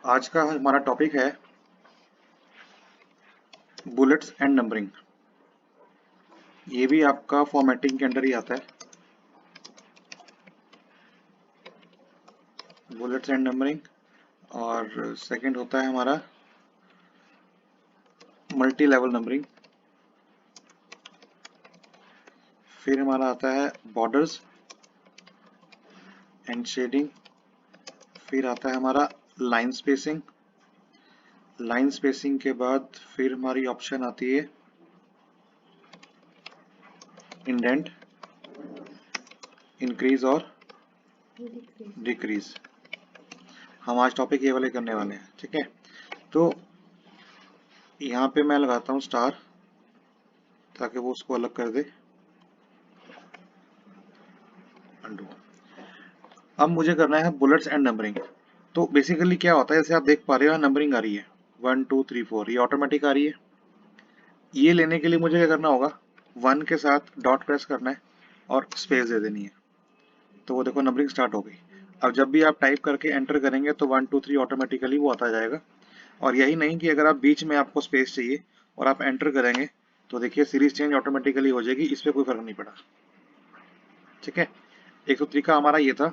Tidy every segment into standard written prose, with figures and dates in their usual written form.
आज का हमारा टॉपिक है बुलेट्स एंड नंबरिंग। ये भी आपका फॉर्मेटिंग के अंडर ही आता है, बुलेट्स एंड नंबरिंग। और सेकंड होता है हमारा मल्टी लेवल नंबरिंग। फिर हमारा आता है बॉर्डर्स एंड शेडिंग। फिर आता है हमारा लाइन स्पेसिंग। लाइन स्पेसिंग के बाद फिर हमारी ऑप्शन आती है इंडेंट, इंक्रीज और डिक्रीज। हम आज टॉपिक ये वाले करने वाले हैं, ठीक है। तो यहाँ पे मैं लगाता हूँ स्टार ताकि वो उसको अलग कर दे। अंडू। अब मुझे करना है बुलेट्स एंड नंबरिंग। तो बेसिकली क्या होता है, जैसे आप देख पा रहे हो नंबरिंग आ रही है 1 2 3 4, ये ऑटोमेटिक आ रही है। ये लेने के लिए मुझे क्या करना होगा, 1 के साथ डॉट प्रेस करना है और स्पेस दे देनी है। तो वो देखो नंबरिंग स्टार्ट हो गई। अब जब भी आप टाइप करके एंटर करेंगे तो 1 2 3 ऑटोमेटिकली वो आता जाएगा। और यही नहीं कि अगर आप बीच में आपको स्पेस चाहिए और आप एंटर करेंगे तो देखिए सीरीज चेंज ऑटोमेटिकली हो जाएगी, इस पर कोई फर्क नहीं पड़ा, ठीक है। एक तो तरीका हमारा ये था,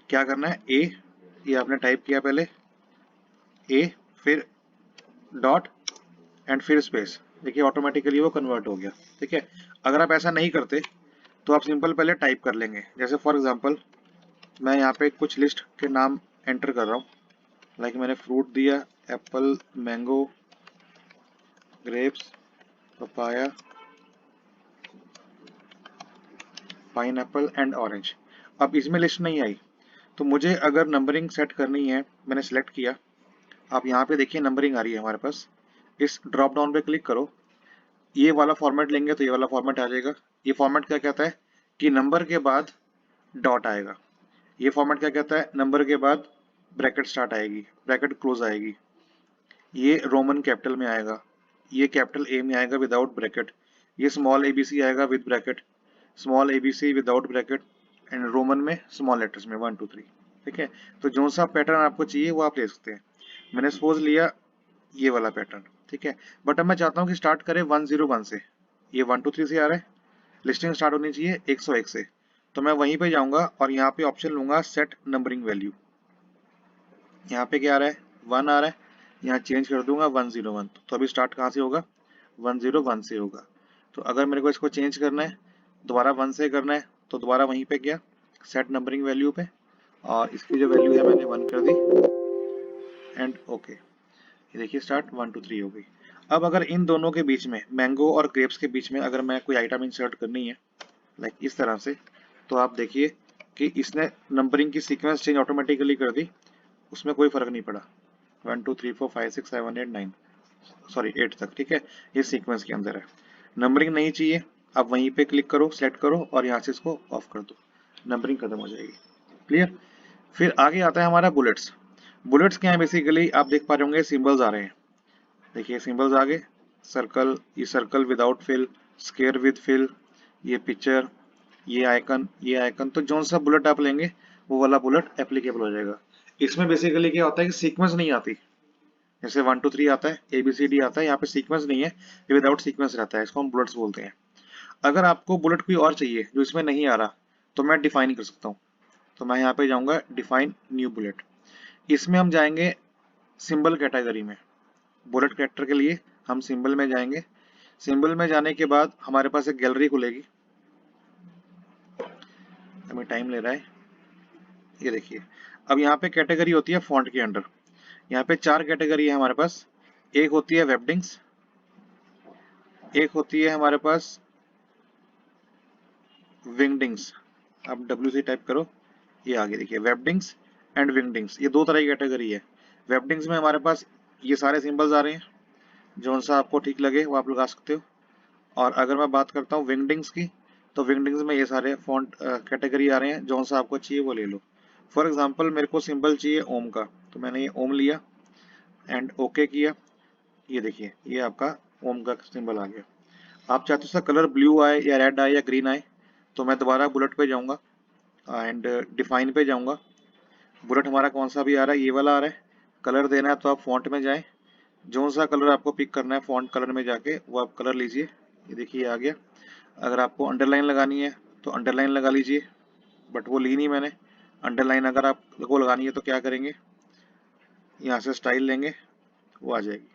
क्या करना है, ए, ये आपने टाइप किया पहले ए, फिर डॉट एंड फिर स्पेस, देखिए ऑटोमेटिकली वो कन्वर्ट हो गया, ठीक है। अगर आप ऐसा नहीं करते तो आप सिंपल पहले टाइप कर लेंगे। जैसे फॉर एग्जांपल मैं यहाँ पे कुछ लिस्ट के नाम एंटर कर रहा हूँ, लाइक मैंने फ्रूट दिया Apple, mango, grapes, papaya, pine Apple and orange. अब इसमें लिस्ट नहीं आई, तो मुझे अगर नंबरिंग सेट करनी है, मैंने सेलेक्ट किया। आप यहाँ पे देखिए नंबरिंग आ रही है हमारे पास। इस ड्रॉप डाउन पे क्लिक करो, ये वाला फॉर्मेट लेंगे तो ये वाला फॉर्मेट आ जाएगा। ये फॉर्मेट क्या कहता है कि नंबर के बाद डॉट आएगा। ये फॉर्मेट क्या कहता है, नंबर के बाद ब्रैकेट स्टार्ट आएगी, ब्रैकेट क्लोज आएगी। ये रोमन कैपिटल में आएगा, ये कैपिटल ए में आएगा विदाउट ब्रैकेट, ये स्मॉल एबीसी आएगा with bracket, small ABC without bracket, and Roman में स्मॉल लेटर्स में 1 2 3, ठीक है। तो जो सा पैटर्न आपको चाहिए वो आप ले सकते हैं। मैंने सपोज लिया ये वाला पैटर्न, ठीक है। बट अब मैं चाहता हूँ कि स्टार्ट करें 101 से, ये 1 2 3 से आ रहा है, लिस्टिंग स्टार्ट होनी चाहिए 101 से। तो मैं वहीं पे जाऊंगा और यहाँ पे ऑप्शन लूंगा सेट नंबरिंग वैल्यू। यहाँ पे क्या आ रहा है, 1 आ रहा है, यहाँ चेंज कर दूंगा 101। तो अभी स्टार्ट कहाँ से होगा, 101 से होगा। तो अगर मेरे को इसको चेंज करना है, दोबारा 1 से करना है, तो दोबारा वहीं पे गया सेट नंबरिंग वैल्यू पे, और इसकी जो वैल्यू है मैंने 1 कर दी एंड ओके। ये देखिए स्टार्ट 1 2 3 हो गई। अब अगर इन दोनों के बीच में, मैंगो और ग्रेप्स के बीच में अगर मैं कोई आइटम इंसर्ट करनी है लाइक इस तरह से, तो आप देखिए कि इसने नंबरिंग की सीक्वेंस चेंज ऑटोमेटिकली कर दी, उसमें कोई फर्क नहीं पड़ा। 1 2 3 4 5 6 7 8 9, सॉरी 8 तक, ठीक है। ये सीक्वेंस के अंदर है। नंबरिंग नहीं चाहिए, आप वहीं पे क्लिक करो, सेलेक्ट करो और यहाँ से इसको ऑफ कर दो, नंबरिंग खत्म हो जाएगी। क्लियर। फिर आगे आता है हमारा बुलेट्स। बुलेट्स क्या है, बेसिकली आप देख पा रहे होंगे सिंबल्स आ रहे हैं, देखिए सिंबल्स आगे, सर्कल, ये circle without fill, square with fill, ये पिक्चर, ये आइकन, ये आइकन। तो जो सा बुलेट आप लेंगे वो वाला बुलेट एप्लीकेबल हो जाएगा। इसमें बेसिकली क्या होता है कि सीक्वेंस नहीं आती, जैसे 1 2 3 आता है, ABCD आता है, यहाँ पे सीक्वेंस नहीं है, ये विदाउट सीक्वेंस रहता है, इसको हम बुलेट्स बोलते हैं। अगर आपको बुलेट कोई और चाहिए जो इसमें नहीं आ रहा, तो मैं डिफाइन कर सकता हूँ। तो मैं यहाँ पे जाऊंगा डिफाइन न्यू बुलेट, इसमें हम जाएंगे सिंबल कैटेगरी में। बुलेट कैरेक्टर के लिए हम सिंबल में जाएंगे। सिंबल में जाने के बाद हमारे पास एक गैलरी खुलेगी, हमें टाइम ले रहा है, ये देखिए। अब यहाँ पे कैटेगरी होती है फॉन्ट के अंडर, यहाँ पे 4 कैटेगरी है हमारे पास। एक होती है वेबडिंग्स, एक होती है हमारे पास विंगडिंग्स। आप WC टाइप करो, ये आगे देखिए वेबडिंग्स एंड विंगडिंग्स, ये दो तरह की कैटेगरी है। वेबडिंग्स में हमारे पास ये सारे सिंबल्स आ रहे हैं, जो सा आपको ठीक लगे वो आप लगा सकते हो। और अगर मैं बात करता हूँ विंगडिंग्स की, तो विंगडिंग्स में ये सारे फॉन्ट कैटेगरी आ रहे हैं, जो सा आपको चाहिए वो ले लो। फॉर एग्जांपल मेरे को सिंबल चाहिए ओम का, तो मैंने ये ओम लिया एंड ओके किया, ये देखिए ये आपका ओम का सिंबल आ गया। आप चाहते हो उसका कलर ब्लू आए या रेड आए या ग्रीन आए, तो मैं दोबारा बुलेट पे जाऊंगा एंड डिफाइन पे जाऊंगा। बुलेट हमारा कौन सा भी आ रहा है, ये वाला आ रहा है, कलर देना है तो आप फॉन्ट में जाएं, जो सा कलर आपको पिक करना है फॉन्ट कलर में जाके वो आप कलर लीजिए। ये देखिए आ गया। अगर आपको अंडरलाइन लगानी है तो अंडरलाइन लगा लीजिए, बट वो ली नहीं मैंने। अंडरलाइन अगर आपको लगानी है तो क्या करेंगे, यहाँ से स्टाइल लेंगे, वो आ जाएगी।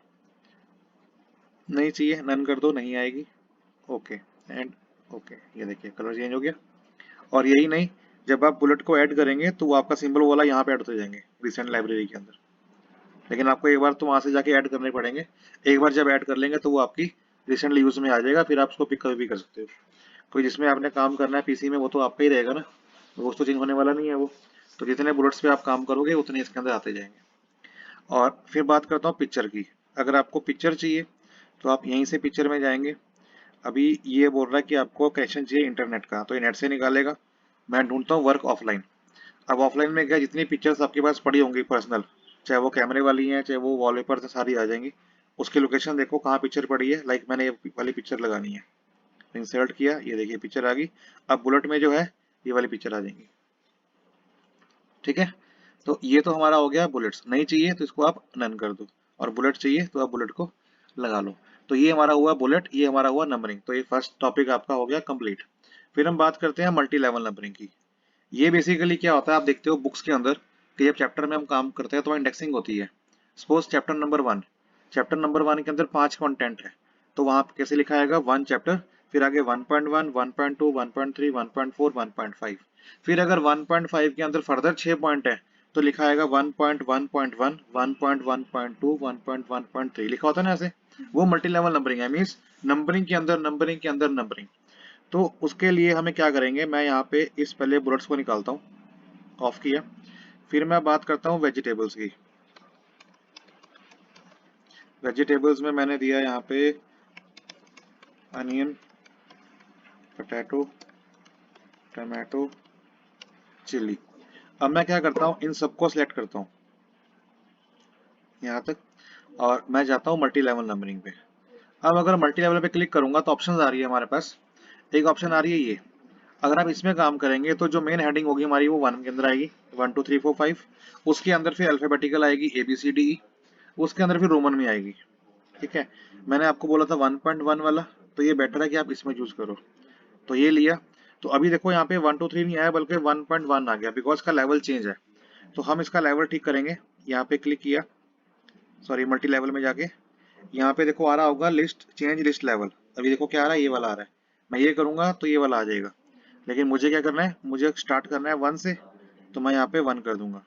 नहीं चाहिए नन कर दो, नहीं आएगी। ओके एंड ओके, ये देखिए कलर चेंज हो गया। और यही नहीं, जब आप बुलेट को ऐड करेंगे तो वो आपका सिंबल वाला यहाँ पे ऐड होते जाएंगे रिसेंट लाइब्रेरी के अंदर। लेकिन आपको एक बार तो वहां से जाके ऐड करने पड़ेंगे। एक बार जब ऐड कर लेंगे तो वो आपकी रिसेंटली यूज में आ जाएगा, फिर आप उसको पिक कभी भी कर सकते हो। कोई जिसमें आपने काम करना है पीसी में वो तो आपका ही रहेगा ना, वो तो चेंज होने वाला नहीं है वो। तो जितने बुलेट्स पे आप काम करोगे उतने इसके अंदर आते जाएंगे। और फिर बात करता हूँ पिक्चर की। अगर आपको पिक्चर चाहिए तो आप यहीं से पिक्चर में जाएंगे। अभी ये बोल रहा है कि आपको कनेक्शन चाहिए इंटरनेट का, तो ये नेट से निकालेगा। मैं ढूंढता हूँ वर्क ऑफलाइन। अब ऑफलाइन में क्या, जितनी पिक्चर्स आपके पास पड़ी होंगी पर्सनल, चाहे वो कैमरे वाली हैं चाहे वो वॉलपेपर से, सारी आ जाएंगी। उसकी लोकेशन देखो कहाँ पिक्चर पड़ी है। लाइक मैंने ये वाली पिक्चर लगानी है, इंसर्ट किया, ये देखिए पिक्चर आ गई। अब बुलेट में जो है ये वाली पिक्चर आ जाएंगी। ठीक है, तो ये तो हमारा हो गया बुलेट्स। नहीं चाहिए तो इसको आप नन कर दो, और बुलेट चाहिए तो आप बुलेट को लगा लो। तो ये हमारा हुआ बुलेट, ये हमारा हुआ नंबरिंग। तो ये फर्स्ट टॉपिक आपका हो गया कंप्लीट। फिर हम बात करते हैं मल्टी लेवल नंबरिंग की। ये बेसिकली क्या होता है, आप देखते हो बुक्स के अंदर कि जब चैप्टर में हम काम करते हैं तो इंडेक्सिंग होती है। सपोज चैप्टर नंबर 1 के अंदर 5 कंटेंट है, तो वहां कैसे लिखा आएगा, 1 चैप्टर, फिर आगे 1.1, 1.2, 1.3, 1.4, 1.5। फिर अगर 1.5 के अंदर फर्दर 6 पॉइंट है तो लिखा आएगा 1.1.1, 1.1.2, 1.1.3, लिखा होता है ना ऐसे। वो मल्टी लेवल नंबरिंग है, मीन्स नंबरिंग के अंदर नंबरिंग के अंदर नंबरिंग। तो उसके लिए हमें क्या करेंगे, मैं यहाँ पे इस पहले बुलेट्स को निकालता हूँ, ऑफ किया। फिर मैं बात करता हूँ वेजिटेबल्स की। वेजिटेबल्स में मैंने दिया यहाँ पे अनियन, पोटैटो, टमाटो, चिली। अब मैं क्या करता हूँ, इन सबको सिलेक्ट करता हूँ यहाँ तक, और मैं जाता हूँ मल्टी लेवल नंबरिंग पे। अब अगर मल्टी लेवल पे क्लिक करूंगा तो ऑप्शन आ रही है हमारे पास। एक ऑप्शन आ रही है ये, अगर आप इसमें काम करेंगे तो जो मेन हेडिंग होगी हमारी वो 1 के अंदर आएगी, 1 2 3 4 5। उसके अंदर फिर अल्फाबेटिकल आएगी ABCDE, उसके अंदर फिर रोमन में आएगी। ठीक है, मैंने आपको बोला था 1.1 वाला, तो ये बेटर है कि आप इसमें चूज करो। तो ये लिया। तो अभी देखो यहाँ पे 1 2 3 नहीं आया बल्कि 1.1 आ गया, बिकॉज का लेवल चेंज है। तो हम इसका लेवल ठीक करेंगे। यहाँ पे क्लिक किया, सॉरी मल्टी लेवल में जाके, यहाँ पे देखो आ रहा होगा लिस्ट, चेंज लिस्ट लेवल। अभी देखो क्या आ रहा है, ये वाला आ रहा है। मैं ये करूंगा तो ये वाला आ जाएगा, लेकिन मुझे क्या करना है, मुझे स्टार्ट करना है 1 से, तो मैं यहाँ पे 1 कर दूंगा।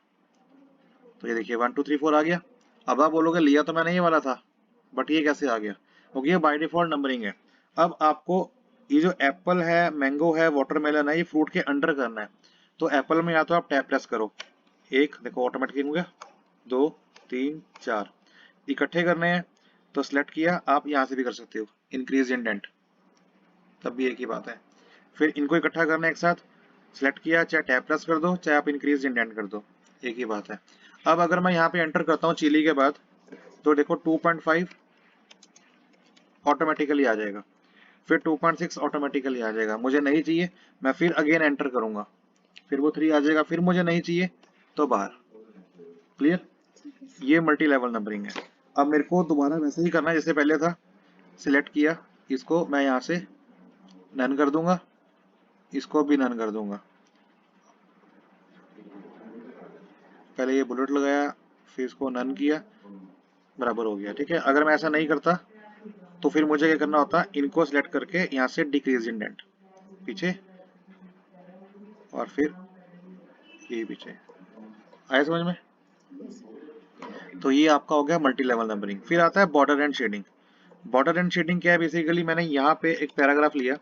तो ये देखिए 1 2 3 4 आ गया। अब आप बोलोगे लिया तो मैंने ये वाला था, बट ये कैसे आ गया, क्योंकि ये बाय डिफॉल्ट नंबरिंग है। अब आपको ये जो एप्पल है, मैंगो है, वाटरमेलन है, ये फ्रूट के अंडर करना है। तो एप्पल में या तो आप टैप प्रेस करो, एक देखो ऑटोमेटिक हो गया, 2 3 4 इकट्ठे करने हैं तो सिलेक्ट किया। आप यहाँ से भी कर सकते हो इंक्रीज इंडेंट, तब भी एक ही बात है। फिर इनको इकट्ठा करना है एक साथ, सिलेक्ट किया, चाहे टैप प्रेस कर दो चाहे आप इंक्रीज इंडेंट कर दो, एक ही बात है। अब अगर मैं यहाँ पे एंटर करता हूँ चिली के बाद, तो देखो 2.5 ऑटोमेटिकली आ जाएगा, फिर 2.6 ऑटोमेटिकली आ जाएगा। मुझे नहीं चाहिए, मैं फिर अगेन एंटर करूंगा, फिर वो 3 आ जाएगा, फिर मुझे नहीं चाहिए तो बाहर। क्लियर, ये मल्टी लेवल नंबरिंग है। अब मेरे को दोबारा वैसे ही करना है जैसे पहले था। सिलेक्ट किया, इसको मैं यहाँ से नन कर दूंगा, इसको भी नन कर दूंगा। पहले ये बुलेट लगाया, फिर इसको नन किया, बराबर हो गया। ठीक है, अगर मैं ऐसा नहीं करता तो फिर मुझे क्या करना होता, इनको सिलेक्ट करके यहाँ से डिक्रीज इंडेंट पीछे, और फिर ये पीछे। आया समझ में? तो ये आपका हो गया मल्टी लेवल नंबरिंग। फिर आता है border and shading. Border and shading क्या है, बेसिकली मैंने यहाँ पे एक पैराग्राफ लिया,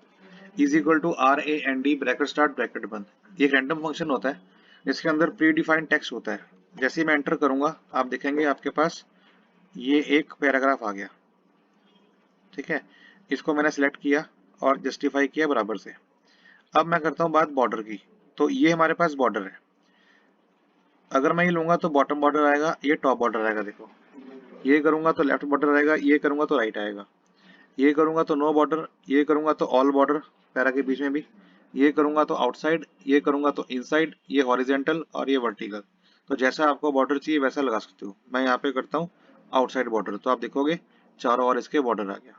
is equal to RAND bracket start bracket बंद। ये एक रैंडम फंक्शन होता है जिसके अंदर प्री डिफाइंड टेक्स्ट होता है। जैसे ही मैं एंटर करूंगा आप देखेंगे आपके पास ये एक पैराग्राफ आ गया। ठीक है, इसको मैंने सिलेक्ट किया और जस्टिफाई किया बराबर से। अब मैं करता हूँ बात बॉर्डर की। तो ये हमारे पास बॉर्डर है, अगर मैं ये लूंगा तो बॉटम बॉर्डर आएगा, ये टॉप बॉर्डर आएगा। देखो ये करूंगा तो लेफ्ट बॉर्डर आएगा, ये करूंगा तो राइट आएगा, ये करूंगा तो नो बॉर्डर, ये करूंगा तो ऑल बॉर्डर पैरा के बीच में भी, ये करूंगा तो आउटसाइड, ये करूंगा तो इनसाइड, ये हॉरिजेंटल और ये वर्टिकल। तो जैसा आपको बॉर्डर चाहिए वैसा लगा सकते हो। मैं यहाँ पे करता हूँ आउटसाइड बॉर्डर, तो आप देखोगे चारों ओर इसके बॉर्डर आ गया।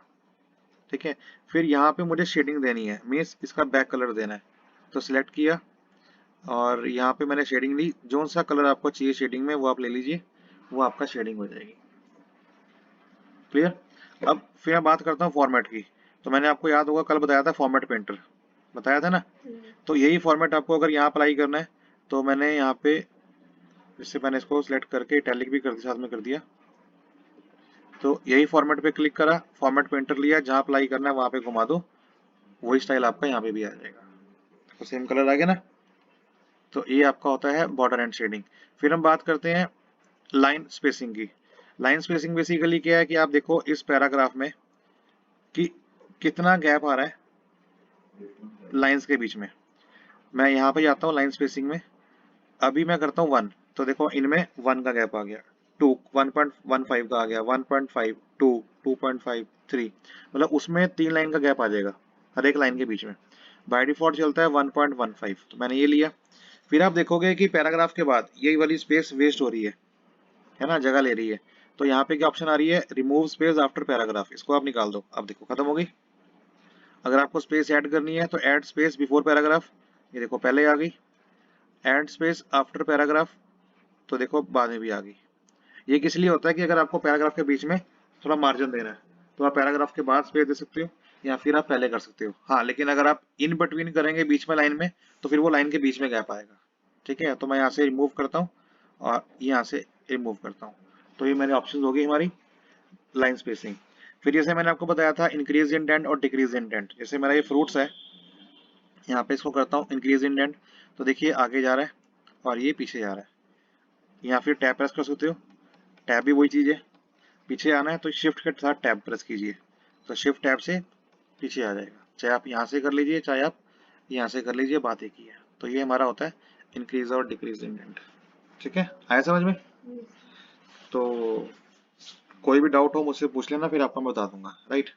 ठीक है, फिर यहाँ पे मुझे शेडिंग देनी है, मीन्स इसका बैक कलर देना है। तो सिलेक्ट किया और यहाँ पे मैंने शेडिंग ली, जो सा कलर आपको चाहिए शेडिंग में वो आप ले लीजिए, वो आपका शेडिंग हो जाएगी। क्लियर। अब फिर मैं बात करता हूँ फॉर्मेट की। तो मैंने आपको याद होगा कल बताया था फॉर्मेट पेंटर, बताया था ना। तो यही फॉर्मेट आपको अगर यहाँ अप्लाई करना है, तो मैंने यहाँ पे इससे मैंने इसको सिलेक्ट करके इटैलिक भी कर दिया, साथ में कर दिया। तो यही फॉर्मेट पे क्लिक करा, फॉर्मेट पेंटर लिया, जहाँ अप्लाई करना है वहाँ पे घुमा दो, वही स्टाइल आपका यहाँ पे भी आ जाएगा। तो सेम कलर आ गया ना। तो ये आपका होता है बॉर्डर एंड शेडिंग। फिर हम बात करते हैं लाइन स्पेसिंग की। लाइन स्पेसिंग बेसिकली क्या है कि आप देखो इस पैराग्राफ में कि कितना गैप आ रहा है लाइंस के बीच में। मैं यहाँ पे जाता हूँ लाइन स्पेसिंग में, अभी मैं करता हूँ 1, तो देखो इनमें 1 का गैप आ गया, 2 1.15 का आ गया, 1.5 2 2.5 3, मतलब उसमें 3 लाइन का गैप आ जाएगा हर एक लाइन के बीच में। बाय डिफॉल्ट चलता है 1.15, तो मैंने ये लिया। फिर आप देखोगे कि पैराग्राफ के बाद यही वाली स्पेस वेस्ट हो रही है ना, जगह ले रही है। तो यहाँ पे क्या ऑप्शन आ रही है, रिमूव स्पेस आफ्टर पैराग्राफ, इसको आप निकाल दो। अब देखो खत्म हो गई। अगर आपको स्पेस ऐड करनी है तो ऐड स्पेस बिफोर पैराग्राफ, ये देखो पहले आ गई। ऐड स्पेस आफ्टर पैराग्राफ, तो देखो बाद में भी आ गई। ये किस लिए होता है कि अगर आपको पैराग्राफ के बीच में थोड़ा मार्जिन देना है तो आप पैराग्राफ के बाद स्पेस दे सकते हो, या फिर आप पहले कर सकते हो। हाँ, लेकिन अगर आप इन बिटवीन करेंगे बीच में लाइन में, तो फिर वो लाइन के बीच में गैप आएगा। ठीक है, तो मैं यहाँ से रिमूव करता हूँ और यहाँ से रिमूव करता हूँ। तो ये मेरे ऑप्शन हो गई हमारी लाइन स्पेसिंग। फिर जैसे मैंने आपको बताया था इंक्रीज इंडेंट और डिक्रीज इंडेंट, जैसे मेरा ये फ्रूट्स है, यहाँ पे इसको करता हूँ इंक्रीज इंडेंट, तो देखिए आगे जा रहा है और ये पीछे जा रहा है। या फिर टैब प्रेस कर सकते हो, टैब भी वही चीज़ है, पीछे आना है तो शिफ्ट के साथ टैब प्रेस कीजिए, तो शिफ्ट टैब से पीछे आ जाएगा। चाहे आप यहाँ से कर लीजिए, चाहे आप यहाँ से कर लीजिए, बात एक ही है। तो ये हमारा होता है इंक्रीज और डिक्रीज इंडेंट। ठीक है, आया समझ में। तो कोई भी डाउट हो मुझसे पूछ लेना, फिर आपको मैं बता दूंगा। राइट।